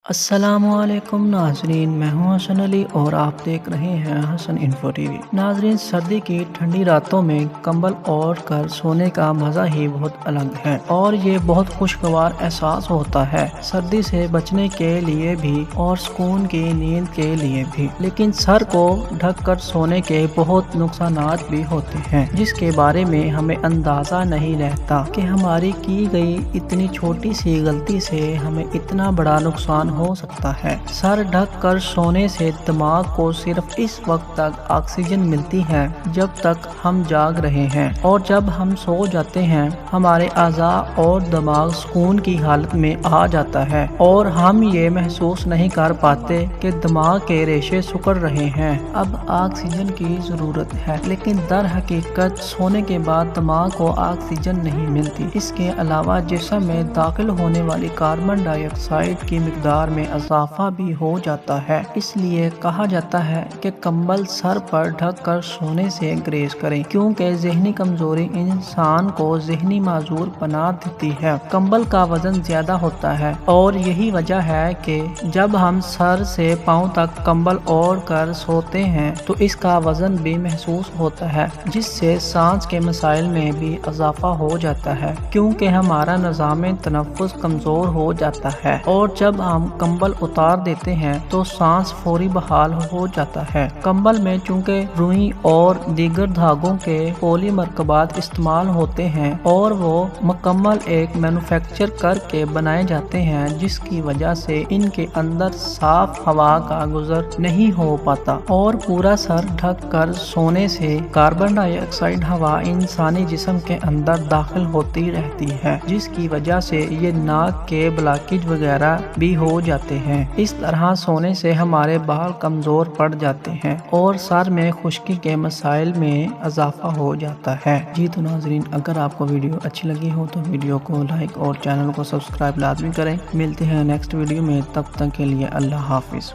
अस्सलामुअलैकुम नाजरीन, मैं हूं हसन अली और आप देख रहे हैं हसन इन्फो टीवी। नाजरीन, सर्दी की ठंडी रातों में कंबल ओढ़ कर सोने का मज़ा ही बहुत अलग है और ये बहुत खुशगवार एहसास होता है, सर्दी से बचने के लिए भी और सुकून की नींद के लिए भी। लेकिन सर को ढक कर सोने के बहुत नुकसानात भी होते हैं, जिसके बारे में हमें अंदाज़ा नहीं रहता कि हमारी की गई इतनी छोटी सी गलती से हमें इतना बड़ा नुकसान हो सकता है। सर ढक कर सोने से दिमाग को सिर्फ इस वक्त तक ऑक्सीजन मिलती है जब तक हम जाग रहे हैं, और जब हम सो जाते हैं हमारे अज़ा और दिमाग सुकून की हालत में आ जाता है और हम ये महसूस नहीं कर पाते कि दिमाग के रेशे सिकुड़ रहे हैं, अब ऑक्सीजन की ज़रूरत है। लेकिन दर हकीकत सोने के बाद दिमाग को ऑक्सीजन नहीं मिलती। इसके अलावा जिस्म में दाखिल होने वाली कार्बन डाइऑक्साइड की मिकदार में इजाफा भी हो जाता है। इसलिए कहा जाता है कि कंबल सर पर ढक कर सोने से गुरेज करें, क्योंकि ज़हनी कमजोरी इंसान को ज़हनी माजूर बना देती है। कंबल का वजन ज्यादा होता है और यही वजह है कि जब हम सर से पाँव तक कंबल ओढ़ कर सोते हैं तो इसका वजन भी महसूस होता है, जिससे सांस के मसाइल में भी इजाफा हो जाता है, क्योंकि हमारा निज़ाम तनफ्फुस कमजोर हो जाता है। और जब हम कंबल उतार देते हैं तो सांस फौरी बहाल हो जाता है। कंबल में चूंकि रुई और दीगर धागों के पॉली मरकबात इस्तेमाल होते हैं और वो मुकम्मल एक मैन्युफैक्चर करके बनाए जाते हैं, जिसकी वजह से इनके अंदर साफ हवा का गुजर नहीं हो पाता और पूरा सर ढक कर सोने से कार्बन डाइऑक्साइड हवा इंसानी जिस्म के अंदर दाखिल होती रहती है, जिसकी वजह से ये नाक के ब्लॉकेज वगैरह भी हो जाते हैं। इस तरह सोने से हमारे बाल कमजोर पड़ जाते हैं और सर में खुश्की के मसाइल में इजाफा हो जाता है। जी तो नाजरीन, अगर आपको वीडियो अच्छी लगी हो तो वीडियो को लाइक और चैनल को सब्सक्राइब लाजमी करें। मिलते हैं नेक्स्ट वीडियो में, तब तक के लिए अल्लाह हाफिज।